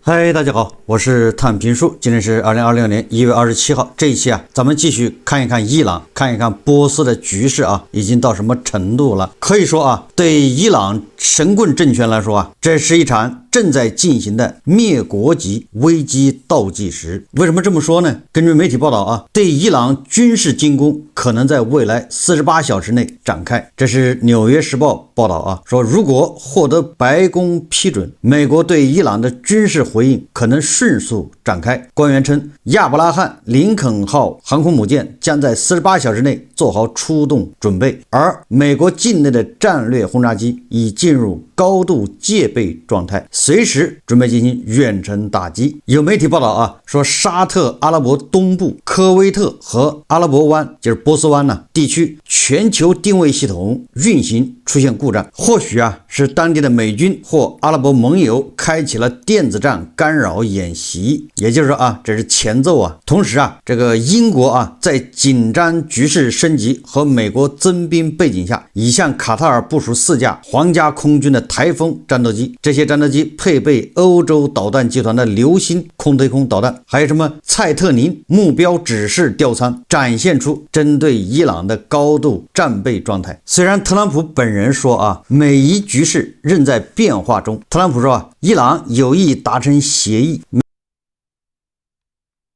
嗨，大家好，我是探评书，今天是2026年1月27号。这一期咱们继续看一看伊朗，看一看波斯的局势已经到什么程度了。可以说对伊朗神棍政权来说这是一场正在进行的灭国级危机倒计时。为什么这么说呢？根据媒体报道对伊朗军事进攻可能在未来48小时内展开。这是纽约时报报道说如果获得白宫批准，美国对伊朗的军事回应可能迅速展开。官员称，亚伯拉罕·林肯号航空母舰将在48小时内做好出动准备，而美国境内的战略轰炸机已进入高度戒备状态，随时准备进行远程打击。有媒体报道说沙特阿拉伯东部、科威特和阿拉伯湾，就是波斯湾地区全球定位系统运行出现故障，或许是当地的美军或阿拉伯盟友开启了电子战干扰演习，也就是说这是前奏同时这个英国在紧张局势升级和美国增兵背景下，已向卡塔尔部署4架皇家空军的台风战斗机，这些战斗机配备欧洲导弹集团的流星空对空导弹，还有什么蔡特宁目标指示吊舱，展现出针对伊朗的高度战备状态。虽然特朗普本人说美伊局势仍在变化中，特朗普说伊朗有意达成协议。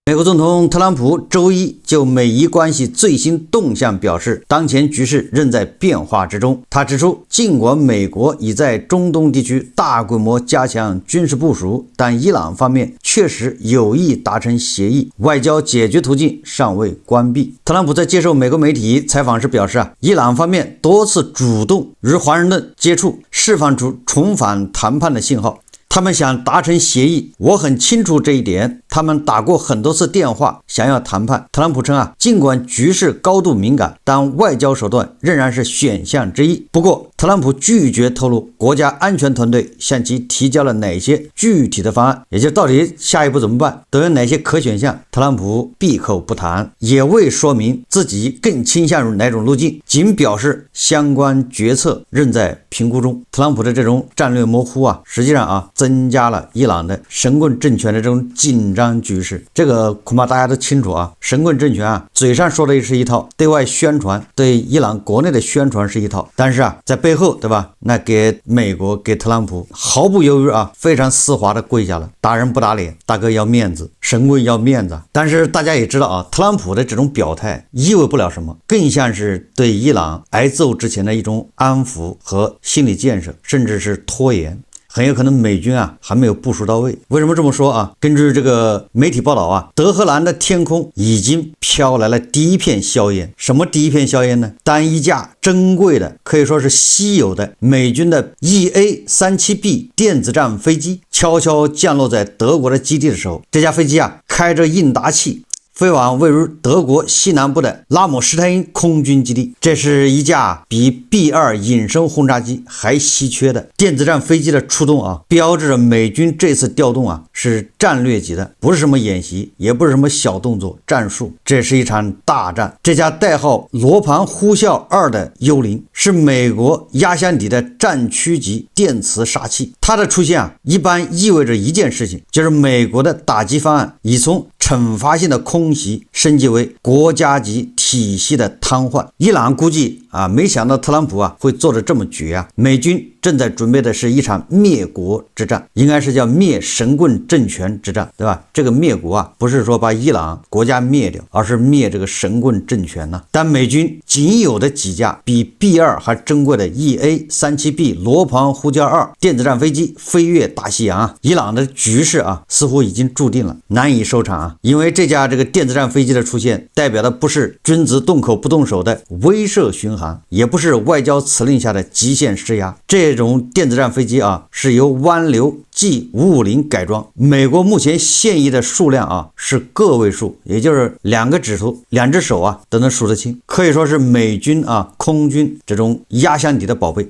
美国总统特朗普周一就美伊关系最新动向表示，当前局势仍在变化之中。他指出，尽管美国已在中东地区大规模加强军事部署，但伊朗方面确实有意达成协议，外交解决途径尚未关闭。特朗普在接受美国媒体采访时表示伊朗方面多次主动与华盛顿接触，释放出重返谈判的信号。他们想达成协议，我很清楚这一点，他们打过很多次电话想要谈判。特朗普称尽管局势高度敏感，但外交手段仍然是选项之一。不过特朗普拒绝透露国家安全团队向其提交了哪些具体的方案，也就到底下一步怎么办，都有哪些可选项，特朗普闭口不谈，也未说明自己更倾向于哪种路径，仅表示相关决策仍在评估中。特朗普的这种战略模糊实际上增加了伊朗的神棍政权的这种紧张局势。这个恐怕大家都清楚神棍政权嘴上说的是一套，对外宣传，对伊朗国内的宣传是一套，但是在背后对吧，那给美国给特朗普毫不犹豫非常丝滑的跪下了。打人不打脸，大哥要面子，神棍要面子。但是大家也知道特朗普的这种表态意味不了什么，更像是对伊朗挨揍之前的一种安抚和心理建设，甚至是拖延。很有可能美军还没有部署到位。为什么这么说根据这个媒体报道德黑兰的天空已经飘来了第一片硝烟。什么第一片硝烟呢？当一架珍贵的，可以说是稀有的美军的 EA-37B 电子战飞机悄悄降落在德国的基地的时候，这架飞机开着应答器飞往位于德国西南部的拉姆施泰因空军基地。这是一架比 B-2 隐身轰炸机还稀缺的电子战飞机的出动标志着美军这次调动是战略级的，不是什么演习，也不是什么小动作战术，这是一场大战。这架代号罗盘呼啸2的幽灵是美国压箱底的战区级电磁杀器，它的出现一般意味着一件事情，就是美国的打击方案已从惩罚性的空袭升级为国家级体系的瘫痪。伊朗估计没想到特朗普会做得这么绝美军正在准备的是一场灭国之战，应该是叫灭神棍政权之战，对吧？这个灭国不是说把伊朗国家灭掉，而是灭这个神棍政权呢。但美军仅有的几架比 B-2 还珍贵的 EA-37B 罗盘呼啸2电子战飞机飞越大西洋伊朗的局势似乎已经注定了难以收场因为这架这个电子战飞机的出现，代表的不是君子动口不动手的威慑巡航，也不是外交辞令下的极限施压。这种电子战飞机是由湾流 G550 改装，美国目前现役的数量是个位数，也就是2个指头2只手都能数得清，可以说是美军空军这种压箱底的宝贝。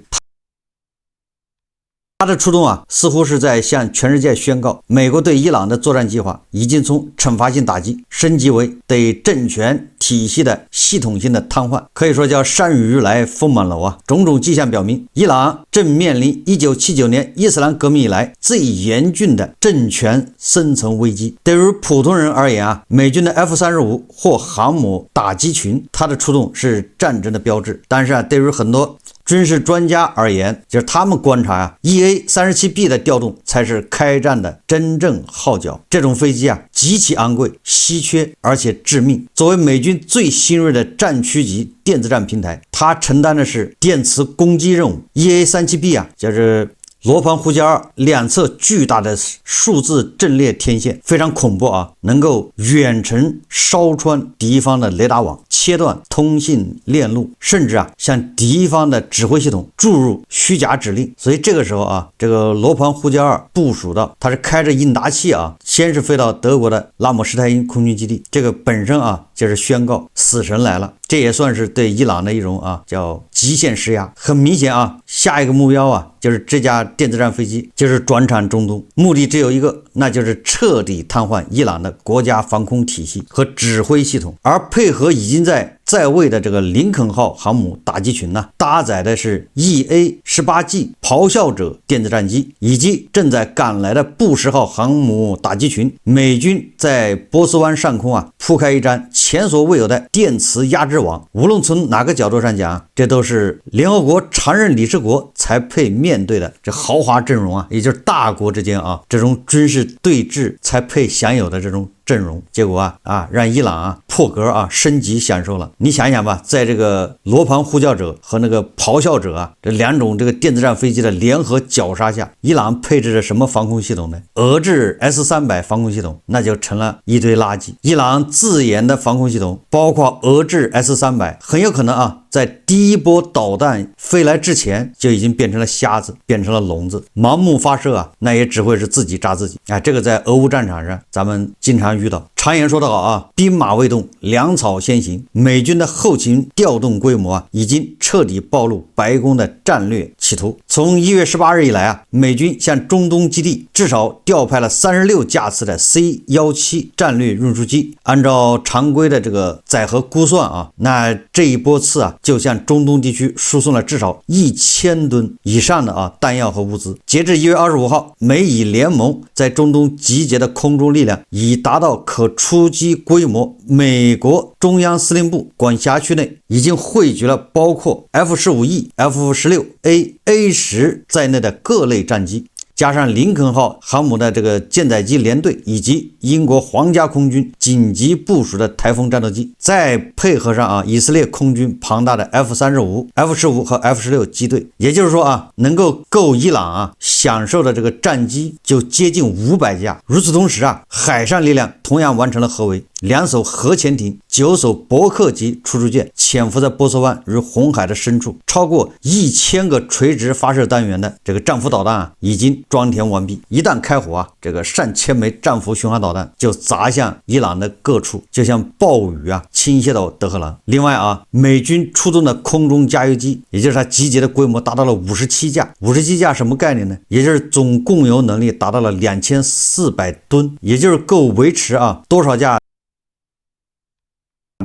他的出动啊，似乎是在向全世界宣告，美国对伊朗的作战计划已经从惩罚性打击升级为对政权体系的系统性的瘫痪，可以说叫山雨欲来风满楼啊！种种迹象表明，伊朗正面临1979年伊斯兰革命以来最严峻的政权生存危机。对于普通人而言啊，美军的 F-35或航母打击群，它的出动是战争的标志。但是啊，对于很多军事专家而言，就是他们观察啊 EA-37B 的调动才是开战的真正号角。这种飞机啊极其昂贵、稀缺而且致命。作为美军最新锐的战区级电子战平台，它承担的是电磁攻击任务。EA-37B 啊，就是罗盘呼叫2两侧巨大的数字阵列天线，非常恐怖啊，能够远程烧穿敌方的雷达网，切断通信链路，甚至啊向敌方的指挥系统注入虚假指令。所以这个时候啊，这个罗盘呼叫2部署到，它是开着应答器啊，先是飞到德国的拉姆施泰因空军基地，这个本身啊就是宣告死神来了。这也算是对伊朗的一种啊叫极限施压。很明显啊，下一个目标啊就是这架电子战飞机，就是转产中东，目的只有一个，那就是彻底瘫痪伊朗的国家防空体系和指挥系统。而配合已经在位的这个林肯号航母打击群呢，搭载的是 EA-18G 咆哮者电子战机，以及正在赶来的布什号航母打击群。美军在波斯湾上空啊铺开一张前所未有的电磁压制网。无论从哪个角度上讲，这都是联合国常任理事国才配面对的这豪华阵容啊，也就是大国之间啊这种军事对峙才配享有的这种阵容。结果让伊朗啊破格啊升级享受了。你想想吧，在这个罗盘呼叫者和那个咆哮者啊这两种这个电子战飞机的联合绞杀下，伊朗配置着什么防空系统呢？俄制 S-300防空系统那就成了一堆垃圾。伊朗自研的防空系统包括俄制 S-300，很有可能啊在第一波导弹飞来之前就已经变成了瞎子，变成了聋子，盲目发射啊，那也只会是自己扎自己。这个在俄乌战场上咱们经常遇到。常言说得好啊，兵马未动，粮草先行。美军的后勤调动规模已经彻底暴露白宫的战略企图。从1月18日以来啊，美军向中东基地至少调派了36架次的 C-17战略运输机。按照常规的这个载荷估算啊，那这一波次啊，就向中东地区输送了至少1000吨以上的弹药和物资。截至1月25号，美以联盟在中东集结的空中力量已达到可出击规模。美国中央司令部管辖区内已经汇聚了包括 F-15E、F-16A、A-10在内的各类战机，加上林肯号航母的这个舰载机联队，以及英国皇家空军紧急部署的台风战斗机，再配合上以色列空军庞大的 F-35、F-15和 F-16机队，也就是说能够伊朗享受的这个战机就接近500架。与此同时海上力量同样完成了合围，2艘核潜艇、9艘伯克级驱逐舰潜伏在波斯湾与红海的深处，超过1000个垂直发射单元的这个战斧导弹已经装填完毕。一旦开火这个上千枚战斧巡航导弹就砸向伊朗的各处，就像暴雨倾泻到德黑兰。另外美军出动的空中加油机，也就是它集结的规模达到了57架。57架什么概念呢？也就是总供油能力达到了2400吨，也就是够维持多少架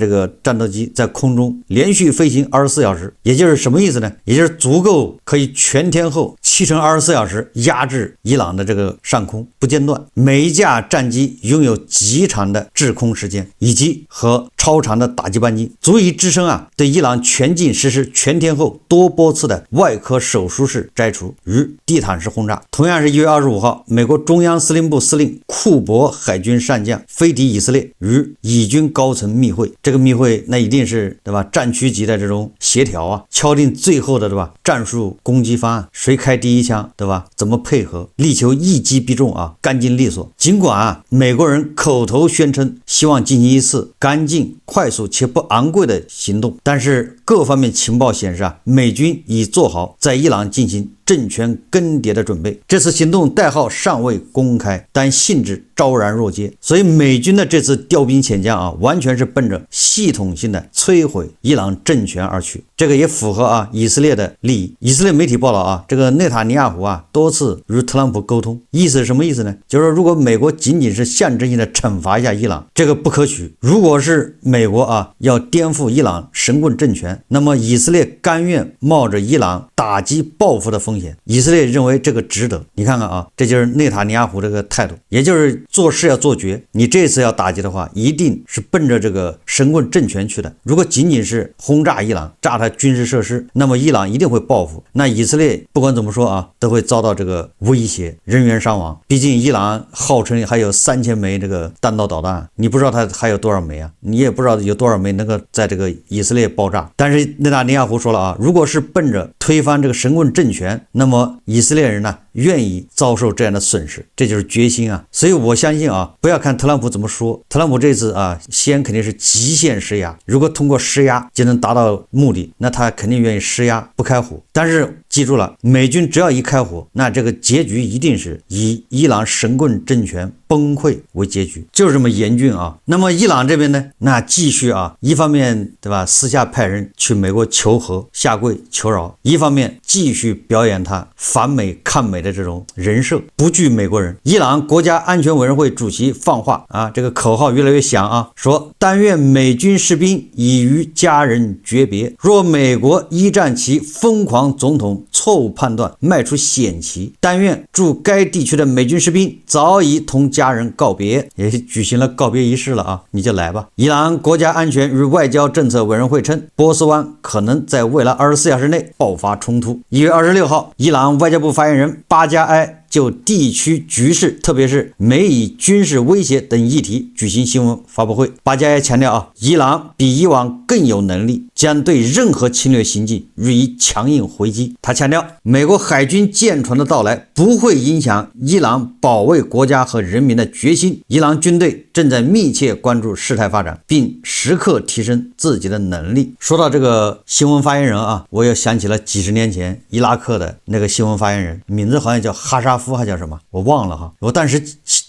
这个战斗机在空中连续飞行24小时。也就是什么意思呢？也就是足够可以全天候7乘24小时压制伊朗的这个上空不间断。每一架战机拥有极长的滞空时间，以及和超长的打击半径，足以支撑对伊朗全境实施全天候多波次的外科手术式摘除与地毯式轰炸。同样是1月25号，美国中央司令部司令库珀海军上将飞抵以色列，与以军高层密会。这个密会那一定是对吧战区级的这种协调敲定最后的对吧战术攻击方案，谁开第一枪对吧，怎么配合，力求一击必中干净利索。尽管美国人口头宣称希望进行一次干净、快速且不昂贵的行动，但是各方面情报显示美军已做好在伊朗进行政权更迭的准备。这次行动代号尚未公开，但性质昭然若揭。所以美军的这次调兵遣将完全是奔着系统性的摧毁伊朗政权而去。这个也符合以色列的利益。以色列媒体报道这个内塔尼亚胡多次与特朗普沟通，意思是什么意思呢？就是说如果美国仅仅是象征性的惩罚一下伊朗，这个不可取。如果是美国要颠覆伊朗神棍政权，那么以色列甘愿冒着伊朗打击报复的风险，以色列认为这个值得。你看看这就是内塔尼亚胡这个态度，也就是做事要做绝。你这次要打击的话，一定是奔着这个神棍政权去的。如果仅仅是轰炸伊朗，炸他军事设施，那么伊朗一定会报复。那以色列不管怎么说都会遭到这个威胁，人员伤亡。毕竟伊朗号称还有3000枚这个弹道导弹，你不知道它还有多少枚你也不知道有多少枚能够在这个以色列爆炸。但是内塔尼亚胡说了如果是奔着推翻这个神棍政权，那么以色列人呢愿意遭受这样的损失，这就是决心所以我相信不要看特朗普怎么说，特朗普这次先肯定是极限施压，如果通过施压就能达到目的，那他肯定愿意施压不开火。但是记住了，美军只要一开火，那这个结局一定是以伊朗神棍政权崩溃为结局，就是这么严峻那么伊朗这边呢，那继续一方面对吧，私下派人去美国求和下跪求饶，一方面继续表演他反美抗美的这种人设，不惧美国人。伊朗国家安全委员会主席放话这个口号越来越响说但愿美军士兵已与家人诀别，若美国依仗其疯狂总统错误判断迈出险棋，但愿驻该地区的美军士兵早已同家人告别，也举行了告别仪式了你就来吧。伊朗国家安全与外交政策委员会称，波斯湾可能在未来24小时内爆发冲突。1月26号，伊朗外交部发言人巴加埃就地区局势，特别是美以军事威胁等议题举行新闻发布会。巴加埃强调伊朗比以往更有能力，将对任何侵略行径予以强硬回击。他强调，美国海军舰船的到来不会影响伊朗保卫国家和人民的决心。伊朗军队正在密切关注事态发展，并时刻提升自己的能力。说到这个新闻发言人我又想起了几十年前伊拉克的那个新闻发言人，名字好像叫哈沙夫还叫什么我忘了我当时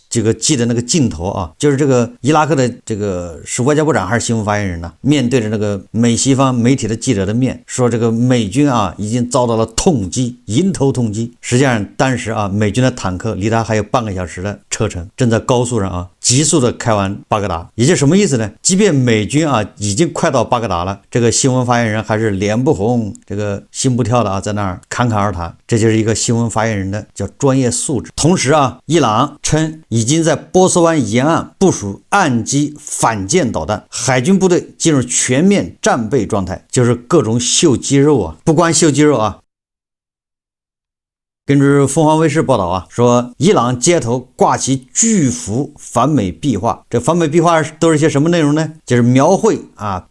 这个记得那个镜头就是这个伊拉克的这个是外交部长还是新闻发言人呢？面对着那个美西方媒体的记者的面，说这个美军已经遭到了痛击，迎头痛击。实际上当时美军的坦克离他还有半个小时的车程，正在高速上急速的开往巴格达。也就什么意思呢？即便美军已经快到巴格达了，这个新闻发言人还是脸不红这个心不跳的在那儿侃侃而谈。这就是一个新闻发言人的叫专业素质。同时伊朗称已经在波斯湾沿岸部署岸基反舰导弹，海军部队进入全面战备状态，就是各种秀肌肉不光秀肌肉根据凤凰卫视报道说伊朗街头挂起巨幅反美壁画。这反美壁画都是些什么内容呢？就是描绘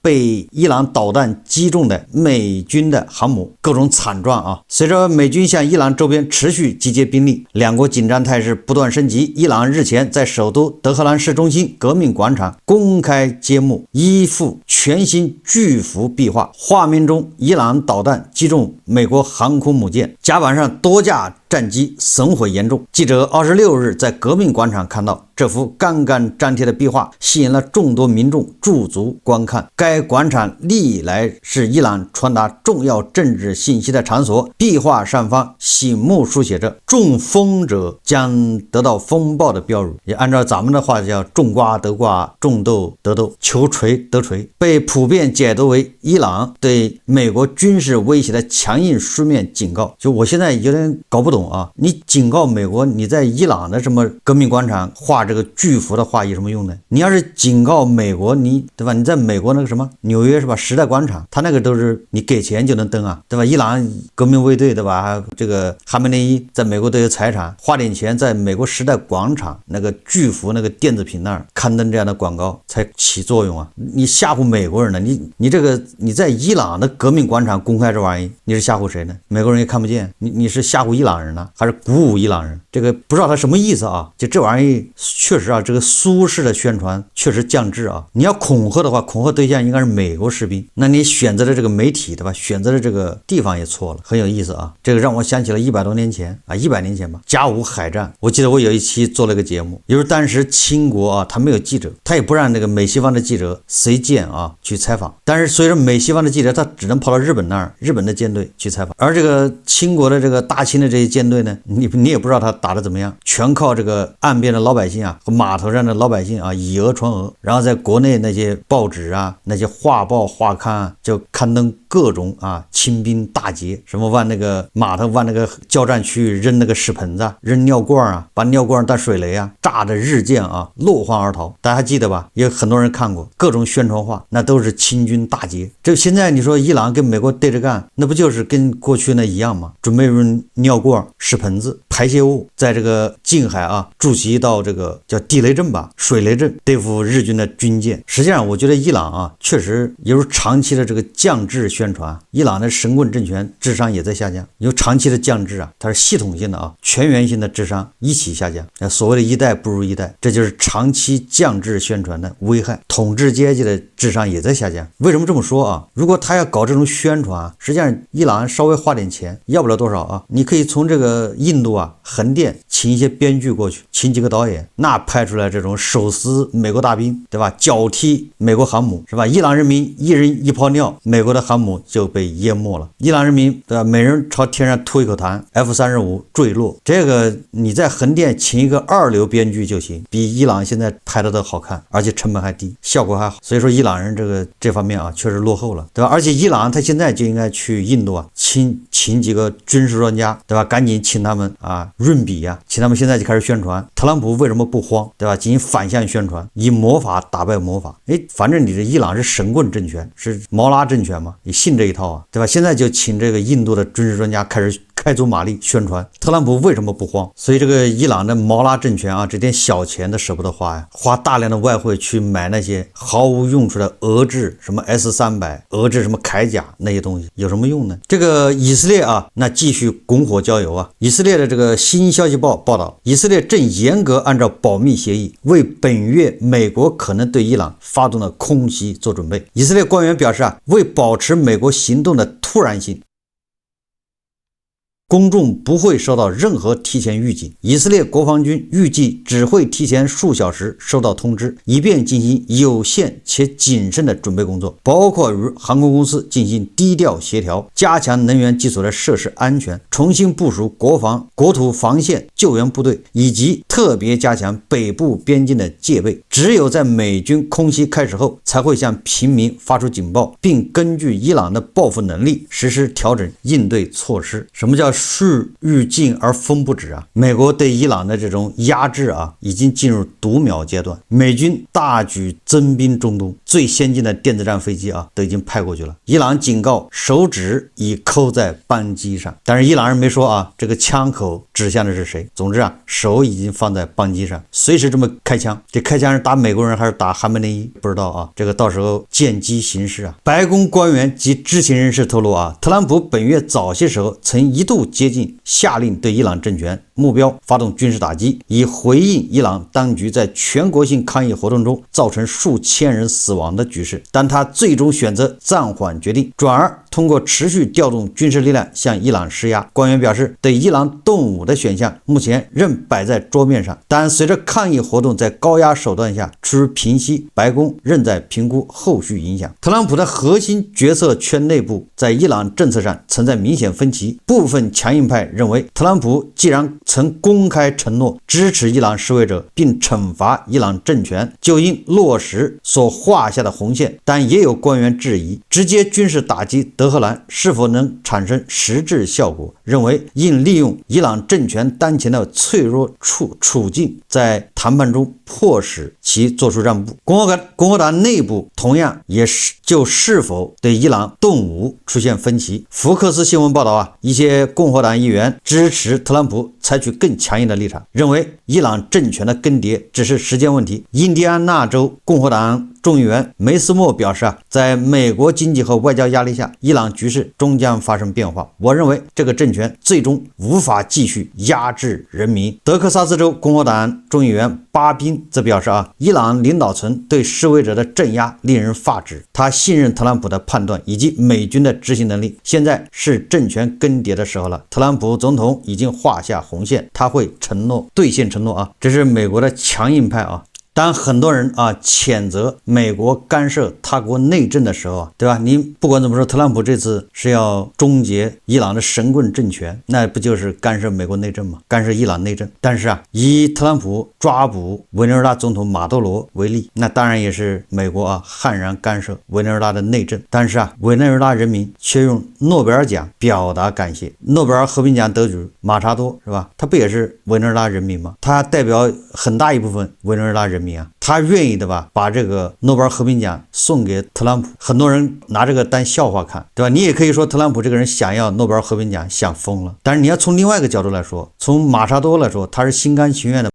被伊朗导弹击中的美军的航母，各种惨状随着美军向伊朗周边持续集结兵力，两国紧张态势不断升级。伊朗日前在首都德黑兰市中心革命广场公开揭幕一幅全新巨幅壁画，画面中伊朗导弹击中美国航空母舰，甲板上多架战机损毁严重。记者26日在革命广场看到这幅刚刚粘贴的壁画，吸引了众多民众驻足观看。该广场历来是伊朗传达重要政治信息的场所，壁画上方醒目书写着中风者将得到风暴的标语，也按照咱们的话叫种瓜得瓜，种豆得豆，求锤得锤，被普遍解读为伊朗对美国军事威胁的强硬书面警告。就我现在有点搞不懂你警告美国你在伊朗的什么革命广场画这个巨幅的画有什么用呢？你要是警告美国，你对吧？你在美国那个什么纽约是吧？时代广场，他那个都是你给钱就能登对吧？伊朗革命卫队对吧？这个哈梅内伊在美国都有财产，花点钱在美国时代广场那个巨幅那个电子屏那儿刊登这样的广告才起作用你吓唬美国人呢？你这个你在伊朗的革命广场公开这玩意，你是吓唬谁呢？美国人也看不见，你是吓唬伊朗人人呢，还是鼓舞伊朗人？这个不知道他什么意思啊？就这玩意确实啊，这个苏式的宣传确实降智啊。你要恐吓的话，恐吓对象应该是美国士兵，那你选择的这个媒体对吧？选择的这个地方也错了，很有意思啊。这个让我想起了100多年前啊，100年前吧，甲午海战。我记得我有一期做了个节目，因为当时清国啊，他没有记者，他也不让那个美西方的记者随舰啊去采访。但是随着美西方的记者，他只能跑到日本那儿，日本的舰队去采访。而这个清国的这个大清的这些舰队呢，你也不知道他打得怎么样，全靠这个岸边的老百姓啊和码头上的老百姓啊以讹传讹，然后在国内那些报纸啊、那些画报画刊啊，就刊登各种啊清兵大捷，什么往那个码头往那个交战区扔那个屎盆子、扔尿罐啊，把尿罐当水雷啊，炸着日舰啊落荒而逃。大家还记得吧？也有很多人看过各种宣传画，那都是清军大捷。这现在你说伊朗跟美国对着干，那不就是跟过去那一样吗？准备用尿罐、屎盆子、排泄物在这个近海啊筑起一道这个叫地雷阵吧，水雷阵，对付日军的军舰。实际上我觉得伊朗啊确实有长期的这个降智宣传，伊朗的神棍政权智商也在下降，有长期的降智啊，它是系统性的啊，全员性的智商一起下降。所谓的一代不如一代，这就是长期降智宣传的危害。统治阶级的智商也在下降。为什么这么说啊？如果他要搞这种宣传，实际上伊朗稍微花点钱，要不了多少啊。你可以从这个印度啊横店请一些编剧过去，请几个导演，那拍出来这种手撕美国大兵，对吧？脚踢美国航母，是吧？伊朗人民一人一泡尿，美国的航母就被淹没了。伊朗人民对吧？每人朝天上吐一口痰 ，F-35坠落。这个你在横店请一个2流编剧就行，比伊朗现在拍的都好看，而且成本还低，效果还好。所以说伊朗人这方面啊确实落后了，对吧？而且伊朗他现在就应该去印度啊请几个军事专家，对吧？赶紧请他们啊润笔啊，请他们现在就开始宣传。特朗普为什么不慌，对吧？进行反向宣传，以魔法打败魔法。反正你这伊朗是神棍政权，是毛拉政权嘛，你信这一套啊，对吧？现在就请这个印度的军事专家开始开足马力宣传特朗普为什么不慌。所以这个伊朗的毛拉政权啊，这点小钱都舍不得花呀，花大量的外汇去买那些毫无用处的俄制什么 S300、俄制什么铠甲那些东西，有什么用呢？这个以色列啊，那继续拱火浇油啊。以色列的这个新消息报道，以色列正严格按照保密协议，为本月美国可能对伊朗发动的空袭做准备。以色列官员表示啊，为保持美国行动的突然性，公众不会收到任何提前预警。以色列国防军预计只会提前数小时收到通知，以便进行有限且谨慎的准备工作，包括与航空公司进行低调协调，加强能源基础的设施安全，重新部署国土防线救援部队，以及特别加强北部边境的戒备。只有在美军空袭开始后，才会向平民发出警报，并根据伊朗的报复能力实施调整应对措施。什么叫树欲静而风不止啊？美国对伊朗的这种压制啊，已经进入读秒阶段。美军大举增兵中东，最先进的电子战飞机啊，都已经派过去了。伊朗警告，手指已扣在扳机上，但是伊朗人没说啊，这个枪口指向的是谁。总之啊，手已经放在扳机上，随时这么开枪。这开枪是打美国人还是打韩梅内伊，不知道啊。这个到时候见机行事啊。白宫官员及知情人士透露啊，特朗普本月早些时候曾一度接近下令对伊朗政权目标发动军事打击，以回应伊朗当局在全国性抗议活动中造成数千人死亡的局势，但他最终选择暂缓决定，转而通过持续调动军事力量向伊朗施压。官员表示，对伊朗动武的选项目前仍摆在桌面上，但随着抗议活动在高压手段下趋于平息，白宫仍在评估后续影响。特朗普的核心决策圈内部在伊朗政策上存在明显分歧，部分强硬派认为，特朗普既然曾公开承诺支持伊朗示威者并惩罚伊朗政权，就应落实所画下的红线。但也有官员质疑，直接军事打击德黑兰是否能产生实质效果，认为应利用伊朗政权当前的脆弱处境，在谈判中迫使其做出让步。共和党内部同样也是否对伊朗动武出现分歧。福克斯新闻报道啊，一些共和党议员支持特朗普采取更强硬的立场，认为伊朗政权的更迭只是时间问题。印第安纳州共和党众议员梅斯莫表示在美国经济和外交压力下，伊朗局势终将发生变化。我认为这个政权最终无法继续压制人民。德克萨斯州共和党众议员巴宾则表示伊朗领导层对示威者的镇压令人发指，他信任特朗普的判断以及美军的执行能力。现在是政权更迭的时候了，特朗普总统已经画下红线，他会兑现承诺这是美国的强硬派当很多人谴责美国干涉他国内政的时候对吧？你不管怎么说，特朗普这次是要终结伊朗的神棍政权，那不就是干涉美国内政吗？干涉伊朗内政。但是以特朗普抓捕委内瑞拉总统马多罗为例，那当然也是美国悍然干涉委内瑞拉的内政。但是委内瑞拉人民却用诺贝尔奖表达感谢。诺贝尔和平奖得主马查多是吧？他不也是委内瑞拉人民吗？他代表很大一部分委内瑞拉人民他愿意的吧，把这个诺贝尔和平奖送给特朗普。很多人拿这个当笑话看，对吧？你也可以说特朗普这个人想要诺贝尔和平奖想疯了。但是你要从另外一个角度来说，从马查多来说，他是心甘情愿的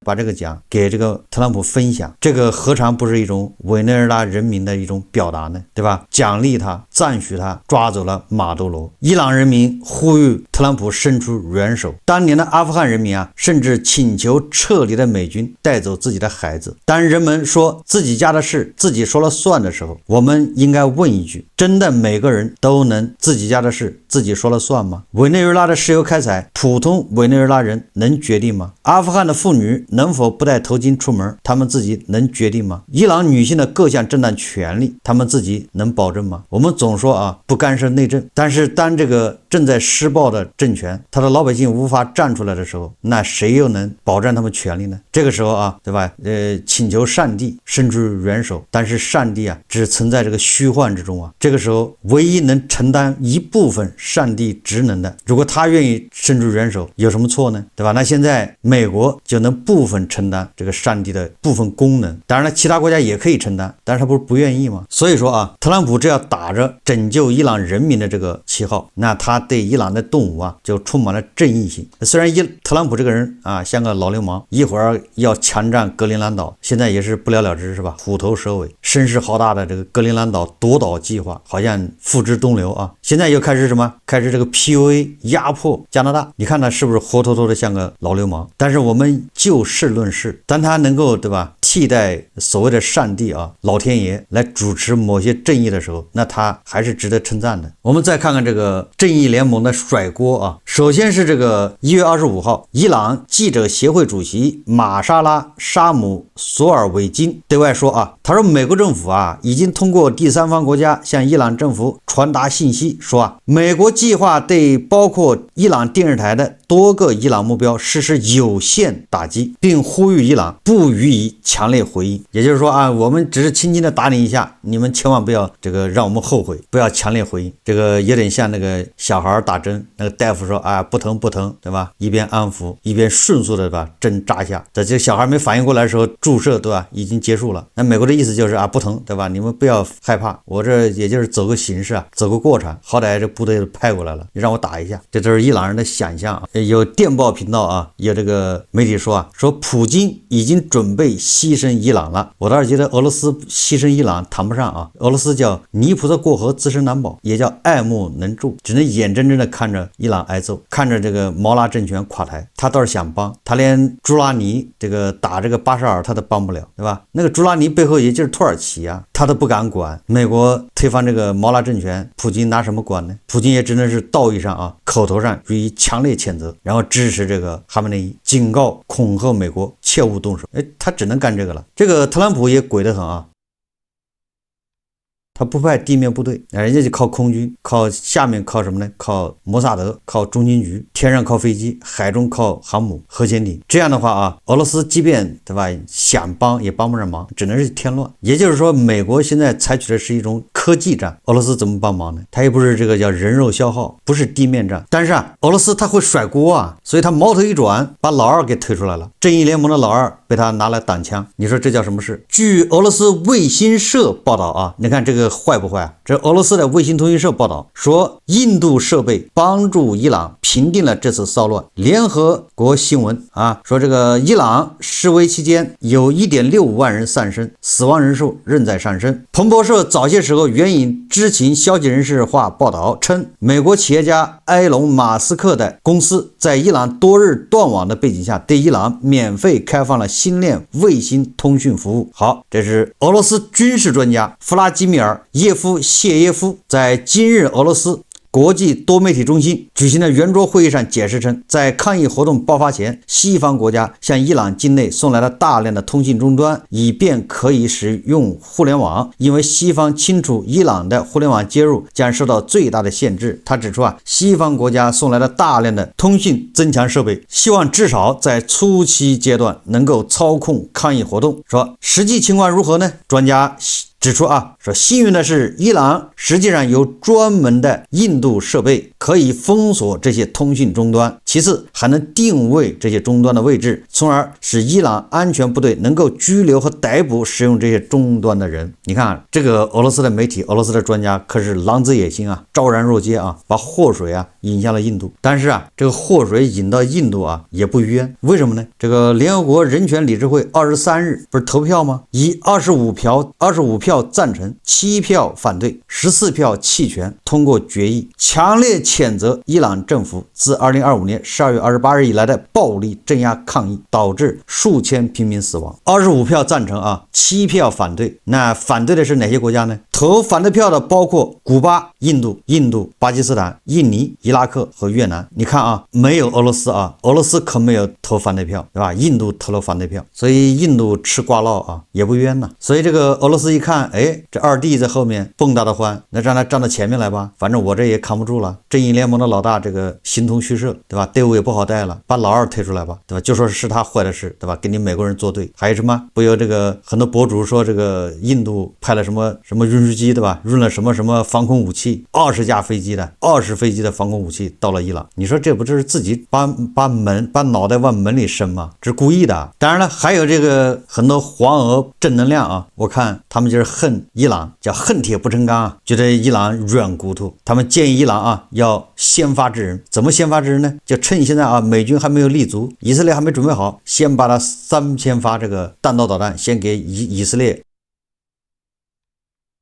把这个奖给这个特朗普分享，这个何尝不是一种委内瑞拉人民的一种表达呢？对吧？奖励他，赞许他抓走了马多罗。伊朗人民呼吁特朗普伸出援手。当年的阿富汗人民甚至请求撤离的美军带走自己的孩子。当人们说自己家的事自己说了算的时候，我们应该问一句：真的每个人都能自己家的事自己说了算吗？委内瑞拉的石油开采，普通委内瑞拉人能决定吗？阿富汗的妇女能否不戴头巾出门，他们自己能决定吗？伊朗女性的各项正当权利，他们自己能保证吗？我们总说不干涉内政，但是当这个正在施暴的政权，他的老百姓无法站出来的时候，那谁又能保障他们权利呢？这个时候对吧？请求上帝伸出援手，但是上帝只存在这个虚幻之中这个时候唯一能承担一部分上帝职能的，如果他愿意伸出援手，有什么错呢？对吧？那现在美国就能部分承担这个上帝的部分功能，当然了，其他国家也可以承担，但是他不愿意吗？所以说特朗普这要打着拯救伊朗人民的这个旗号，那他对伊朗的动武就充满了正义性。虽然特朗普这个人像个老流氓，一会儿要强占格陵兰岛，现在也是不了了之是吧？虎头蛇尾，声势浩大的这个格陵兰岛夺岛计划好像付之东流现在又开始什么？开始这个 PUA 压迫加拿大，你看他是不是活脱脱的像个老流氓？但是我们就事论事，当他能够对吧替代所谓的上帝老天爷来主持某些正义的时候，那他还是值得称赞的。我们再看看这个正义联盟的甩锅首先是这个1月25号，伊朗记者协会主席玛莎拉·沙姆索尔韦金对外说他说美国政府已经通过第三方国家向伊朗政府传达信息，说美国计划对包括伊朗电视台的多个伊朗目标实施有限打击，并呼吁伊朗不予以强烈回应。也就是说我们只是轻轻的打你一下，你们千万不要这个让我们后悔，不要强烈回应。这个有点像那个小孩打针，那个大夫说不疼不疼，对吧？一边安抚一边迅速的把针扎下，在这小孩没反应过来的时候，注射对吧已经结束了。那美国的意思就是不疼，对吧？你们不要害怕，我这也就是走个形式走个过场，好歹这部队派过来了，你让我打一下。这都是伊朗人的想象有电报频道有这个媒体说普京已经准备牺牲伊朗了。我倒是觉得俄罗斯牺牲伊朗谈不上俄罗斯叫泥菩萨过河自身难保，也叫爱莫能助，只能眼睁睁的看着伊朗挨揍，看着这个毛拉政权垮台。他倒是想帮，他连朱拉尼这个打这个巴沙尔他都帮不了，对吧？那个朱拉尼背后也就是土耳其他都不敢管。美国推翻这个毛拉政权，普京拿什么管呢？普京也只能是道义上口头上予以强烈谴责，然后支持这个哈梅内伊，警告恐吓美国切勿动手。他只能干这个了。这个特朗普也鬼得很他不派地面部队，人家就靠空军，靠下面靠什么呢？靠摩萨德，靠中情局，天上靠飞机，海中靠航母、核潜艇。这样的话俄罗斯即便对吧想帮也帮不上忙，只能是添乱。也就是说，美国现在采取的是一种科技战，俄罗斯怎么帮忙呢？他也不是这个叫人肉消耗，不是地面战。但是俄罗斯他会甩锅所以他矛头一转，把老二给推出来了。正义联盟的老二被他拿来挡枪，你说这叫什么事？据俄罗斯卫星社报道你看这个坏不坏啊？这俄罗斯的卫星通讯社报道说，印度设备帮助伊朗平定了这次骚乱。联合国新闻说这个伊朗示威期间有 1.65 万人丧生，死亡人数仍在上升。彭博社早些时候援引知情消息人士话报道称，美国企业家埃隆·马斯克的公司在伊朗多日断网的背景下，对伊朗免费开放了星链卫星通讯服务。好，这是俄罗斯军事专家弗拉基米尔·叶夫谢耶夫在今日俄罗斯国际多媒体中心举行的圆桌会议上解释称，在抗议活动爆发前，西方国家向伊朗境内送来了大量的通信终端，以便可以使用互联网。因为西方清楚伊朗的互联网接入将受到最大的限制。他指出西方国家送来了大量的通信增强设备，希望至少在初期阶段能够操控抗议活动。说实际情况如何呢？专家指出说幸运的是，伊朗实际上有专门的印度设备可以封锁这些通讯终端，其次还能定位这些终端的位置，从而使伊朗安全部队能够拘留和逮捕使用这些终端的人。你看这个俄罗斯的媒体，俄罗斯的专家可是狼子野心昭然若揭把祸水引向了印度。但是这个祸水引到印度也不冤，为什么呢？这个联合国人权理事会23日不是投票吗？以25票赞成，7票反对，14票弃权，通过决议，强烈谴责伊朗政府自2025年12月28日以来的暴力镇压抗议，导致数千平民死亡。25票赞成7票反对。那反对的是哪些国家呢？投反对票的包括古巴、印度、巴基斯坦、印尼、伊拉克和越南。你看没有俄罗斯俄罗斯可没有投反对票，对吧？印度投了反对票，所以印度吃瓜唠也不冤呐。所以这个俄罗斯一看，这二弟在后面蹦跶的欢，那让他站到前面来吧，反正我这也扛不住了。正义联盟的老大这个形同虚设，对吧？队伍也不好带了，把老二推出来吧，对吧？就说是他坏的事，对吧？跟你美国人作对。还有什么？不有这个很多博主说这个印度派了什么运输机，对吧？运了什么防空武器，20架飞机的20飞机的防空武器到了伊朗。你说这不就是自己把脑袋往门里伸吗？这是故意的。当然了，还有这个很多黄俄正能量我看他们就是恨伊朗，叫恨铁不成钢觉得伊朗软骨头。他们建议伊朗要先发制人。怎么先发制人呢？就趁现在美军还没有立足，以色列还没准备好，先把它3000发这个弹道导弹先给以色列，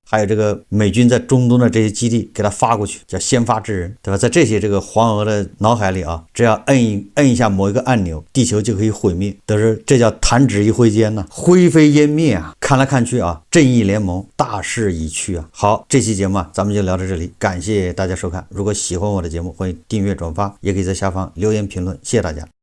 还有这个美军在中东的这些基地给他发过去，叫先发制人，对吧？在这些这个黄俄的脑海里只要摁一下某一个按钮，地球就可以毁灭，都是这叫弹指一挥间灰飞烟灭看来看去正义联盟大势已去好，这期节目咱们就聊到这里，感谢大家收看。如果喜欢我的节目，欢迎订阅转发，也可以在下方留言评论，谢谢大家。